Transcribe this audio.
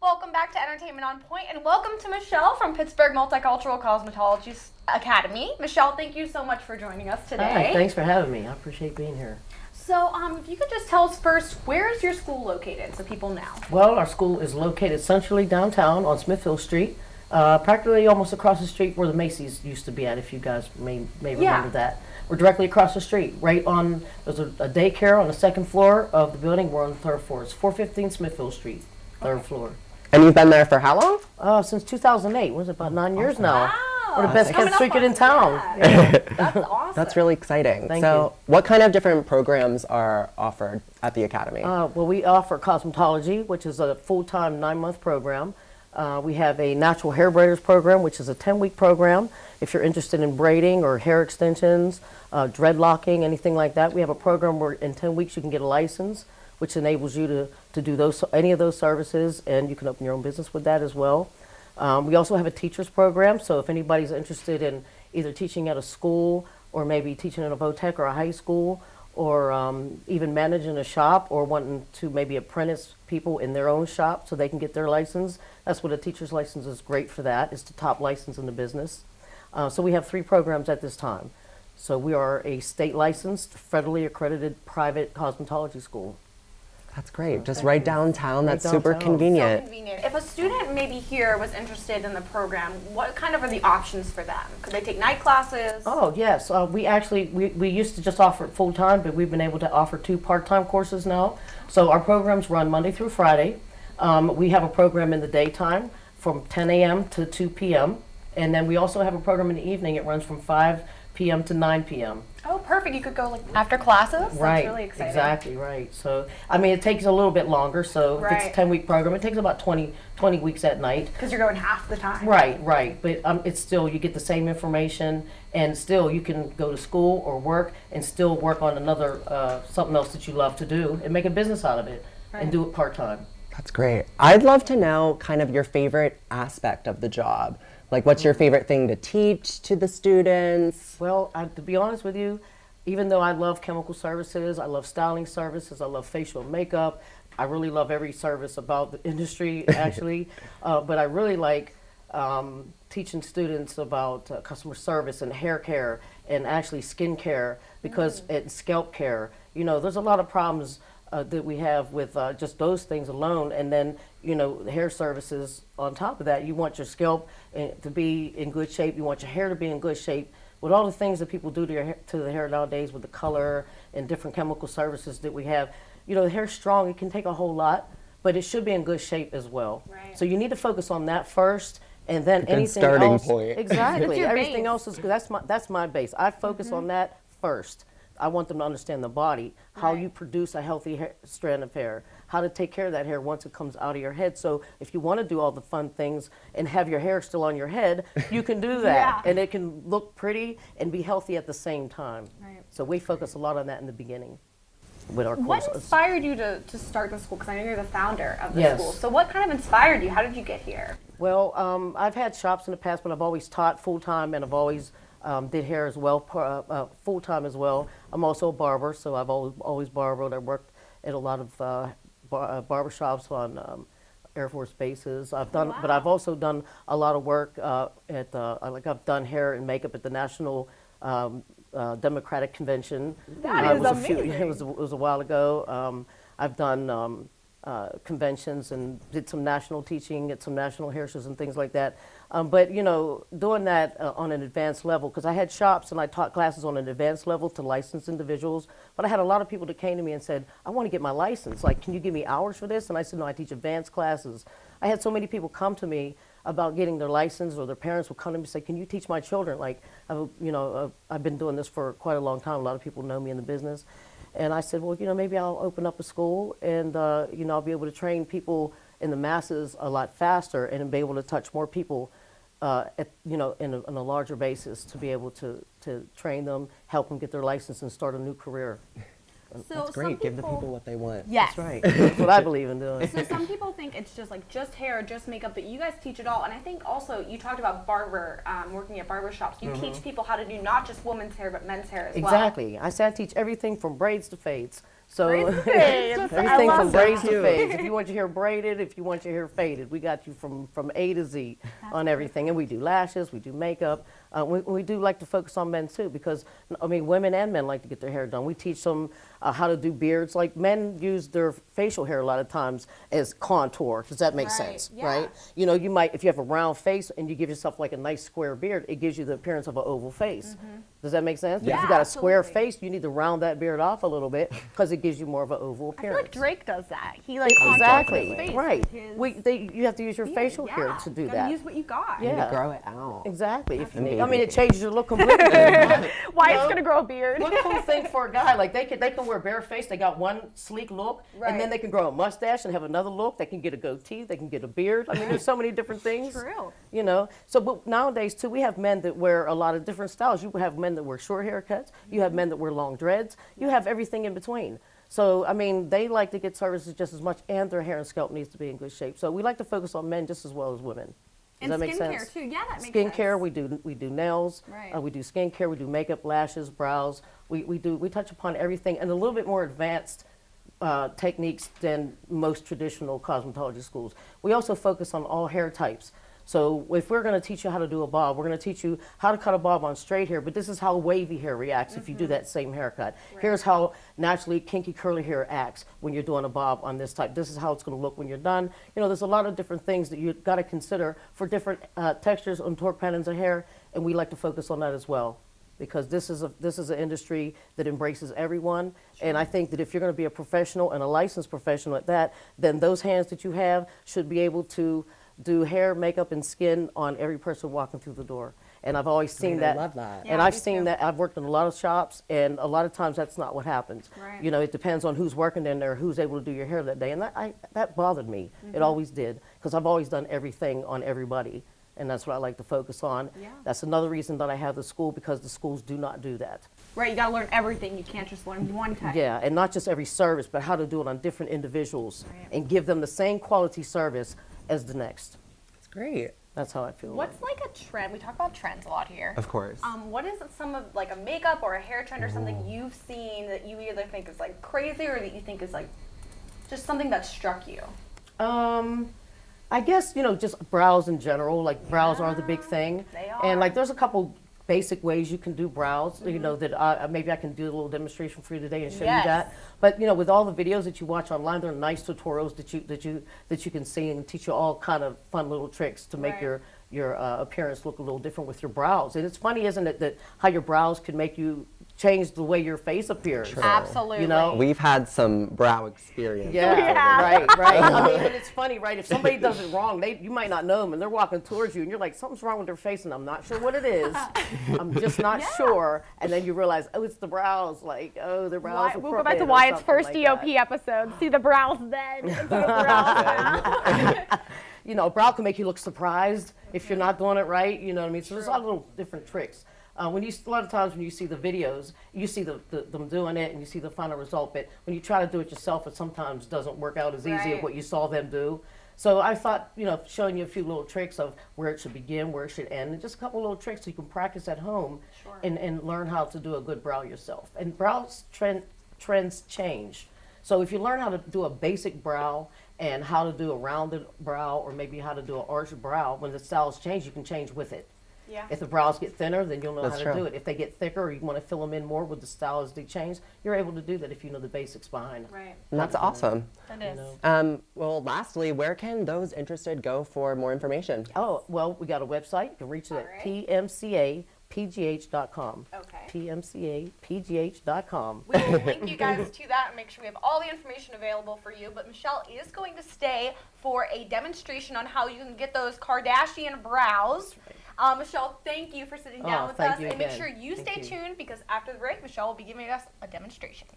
welcome back to Entertainment on Point, and welcome to Michelle from Pittsburgh Multicultural Cosmetology Academy. Michelle, thank you so much for joining us today. Hi, thanks for having me. I appreciate being here. So, if you could just tell us first, where is your school located so people know? Well, our school is located centrally downtown on Smithfield Street, practically almost across the street where the Macy's used to be at, if you guys may remember that. We're directly across the street, right on, there's a daycare on the second floor of the building. We're on the third floor. It's 415 Smithfield Street, third floor. And you've been there for how long? Since 2008. Was it about 9 years now? Wow. We're the best kept secret in town. Yeah. That's awesome. That's really exciting. Thank so you. what kind of different programs are offered at the Academy? Well, we offer Cosmetology, which is a full-time 9-month program. We have a natural hair braiders program, which is a 10-week program. If you're interested in braiding or hair extensions, dreadlocking, anything like that, we have a program where in 10 weeks you can get a license, which enables you to do any of those services, and you can open your own business with that as well. We also have a teacher's program, so if anybody's interested in either teaching at a school or maybe teaching in a VOTEC or a high school, or even managing a shop or wanting to maybe apprentice people in their own shop so they can get their license, that's what a teacher's license is great for. That it's the top license in the business. So we have 3 programs at this time. So we are a state licensed, federally accredited private cosmetology school. That's great. Just right downtown. Right That's super downtown. convenient. So convenient. If a student maybe here was interested in the program, what kind of are the options for them? Could they take night classes? Oh, yes. We used to just offer it full-time, but we've been able to offer 2 part-time courses now. So our programs run Monday through Friday. We have a program in the daytime from 10 a.m. to 2 p.m. And then we also have a program in the evening. It runs from 5 p.m. to 9 p.m. Oh, perfect. You could go like after classes? Right. That's really exciting. Exactly, right. So, I mean, it takes a little bit longer. So if it's a 10-week program, it takes about 20 weeks at night. Because you're going half the time. Right. But it's still, you get the same information, and still you can go to school or work and still work on another, something else that you love to do and make a business out of it and do it part-time. That's great. I'd love to know kind of your favorite aspect of the job. Like, what's your favorite thing to teach to the students? Well, to be honest with you, even though I love chemical services, I love styling services, I love facial makeup, I really love every service about the industry, actually. But I really like teaching students about customer service and hair care and actually skin care, because and scalp care. You know, there's a lot of problems that we have with just those things alone, and then hair services on top of that. You want your scalp to be in good shape, you want your hair to be in good shape. With all the things that people do to the hair nowadays, with the color and different chemical services that we have, the hair's strong, it can take a whole lot, but it should be in good shape as well. Right. So you need to focus on that first, and then Good anything starting else. point. Exactly. Your Everything base. else is good. That's my base. I focus on that first. I want them to understand the body, how you produce a healthy strand of hair, how to take care of that hair once it comes out of your head. So if you want to do all the fun things and have your hair still on your head, you can do that. And it can look pretty and be healthy at the same time. Right. So we focus a lot on that in the beginning with our What courses. inspired you to start the school? Because I know you're the founder of the Yes. school. So what kind of inspired you? How did you get here? Well, I've had shops in the past, but I've always taught full-time, and I've always did hair as well, full-time as well. I'm also a barber, so I've always barbered. I worked at a lot of barber shops on Air Force bases. But I've also done a lot of work I've done hair and makeup at the National Democratic Convention. That is amazing. It was a while ago. I've done conventions and did some national teaching at some national hair shows and things like that. But doing that on an advanced level, because I had shops and I taught classes on an advanced level to licensed individuals, but I had a lot of people that came to me and said, I want to get my license. Like, can you give me hours for this? And I said, no, I teach advanced classes. I had so many people come to me about getting their license, or their parents would come to me and say, can you teach my children? Like, I've been doing this for quite a long time. A lot of people know me in the business. And I said, well, maybe I'll open up a school, and I'll be able to train people in the masses a lot faster, and be able to touch more people on a larger basis, to be able to train them, help them get their license, and start a new career. So That's great. Give the people what they want. Yes. That's right. That's what I believe in doing. So some people think it's just hair, just makeup, but you guys teach it all. And I think also you talked about working at barber shops. You teach people how to do not just women's hair, but men's hair as well. Exactly. I teach everything from braids to fades. So Braids to fades. everything I from love braids that. to fades. If you want your hair braided, if you want your hair faded, we got you from A to Z on everything. And we do lashes, we do makeup. We do like to focus on men too, because I mean, women and men like to get their hair done. We teach them how to do beards. Like men use their facial hair a lot of times as contour. Does that make sense? yeah. Right? You know, you might, if you have a round face and you give yourself like a nice square beard, it gives you the appearance of an oval face. Does that make sense? But if Yeah, you got a square absolutely. face, you need to round that beard off a little bit because it gives you more of an oval I feel appearance. like Drake does that. He like contours Exactly, his face right. with his You have to use your beard. facial hair Yeah, to do gotta that. Use what you got. Yeah. You need to grow it out. Exactly. If you That's need, I mean, it amazing. changes your look completely. Wyatt's gonna grow a beard. One cool thing for a guy, like they can wear bare face. They got one sleek look, Right. and then they can grow a mustache and have another look. They can get a goatee. They can get a beard. I mean, there's so many different things. True. You know. So, but nowadays too, we have men that wear a lot of different styles. You have men that wear short haircuts. You have men that wear long dreads. You have everything in between. So, I mean, they like to get services just as much, and their hair and scalp needs to be in good shape. So, we like to focus on men just as well as women. Does And that make skincare sense? too. Yeah, that makes Skincare, sense. we do nails, Right. we do skincare, we do makeup, lashes, brows. We touch upon everything and a little bit more advanced techniques than most traditional cosmetology schools. We also focus on all hair types. So if we're going to teach you how to do a bob, we're going to teach you how to cut a bob on straight hair, but this is how wavy hair reacts if you do that same haircut. Here's how naturally kinky curly hair acts when you're doing a bob on this type. This is how it's going to look when you're done. You know, there's a lot of different things that you've got to consider for different textures and torque patterns of hair, and we like to focus on that as well, because this is an industry that embraces everyone. And I think that if you're going to be a professional and a licensed professional at that, then those hands that you have should be able to do hair, makeup, and skin on every person walking through the door. And I've always seen I that. love that. Yeah, And I've me seen too. that. I've worked in a lot of shops, and a lot of times that's not what happens. Right. You know, it depends on who's working in there, who's able to do your hair that day. And that bothered me. It always did, because I've always done everything on everybody. And that's what I like to focus on. Yeah. That's another reason that I have the school, because the schools do not do that. Right, you gotta learn everything. You can't just learn one type. Yeah, and not just every service, but how to do it on different individuals Right. and give them the same quality service as the next. It's great. That's how I feel. What's like a trend? We talk about trends a lot here. Of course. What is some of like a makeup or a hair trend or something you've seen that you either think is like crazy or that you think is like just something that struck you? I guess, you know, just brows in general. Like brows are the big thing. They And are. like there's a couple basic ways you can do brows, you know, that maybe I can do a little demonstration for you today and show Yes. you that. But you know, with all the videos that you watch online, they're nice tutorials that you can see and teach you all kind of fun little tricks to make Right. your appearance look a little different with your brows. And it's funny, isn't it, that how your brows can make you change the way your face appears. True. Absolutely. You know? We've had some brow experience. Yeah, right. I mean, and it's funny, right? If somebody does it wrong, you might not know them, and they're walking towards you, and you're like, something's wrong with their face, and I'm not sure what it is. I'm just not sure. And then you realize, oh, it's the brows. Like, oh, their brows are We'll go back to crooked or Wyatt's something first like EOP that. episode. See the brows then. and See the brows now. You know, a brow can make you look surprised if you're not doing it right. You know what I mean? So there's a lot of little different tricks. A lot of times when you see the videos, you see them doing it and you see the final result. But when you try to do it yourself, it sometimes doesn't work out as easy as Right. what you saw them do. So I thought, you know, showing you a few little tricks of where it should begin, where it should end, and just a couple little tricks so you can practice at home and learn how to do a good brow yourself. And brows trends change. So if you learn how to do a basic brow and how to do a rounded brow, or maybe how to do an arched brow, when the styles change, you can change with it. Yeah. If the brows get thinner, then you'll know That's how to true. do it. If they get thicker, or you want to fill them in more with the style as they change, you're able to do that if you know the basics behind. Right. And that's awesome. That is. Well, lastly, where can those interested go for more information? Oh, well, we got a website. You can reach it at Alright. PMCAPGH.com. Okay. PMCAPGH.com. We will link you guys to that and make sure we have all the information available for you. But Michelle is going to stay for a demonstration on how you can get those Kardashian brows. Michelle, thank you for sitting down with thank us. you And make again. sure you Thank stay you. tuned, because after the break, Michelle will be giving us a demonstration.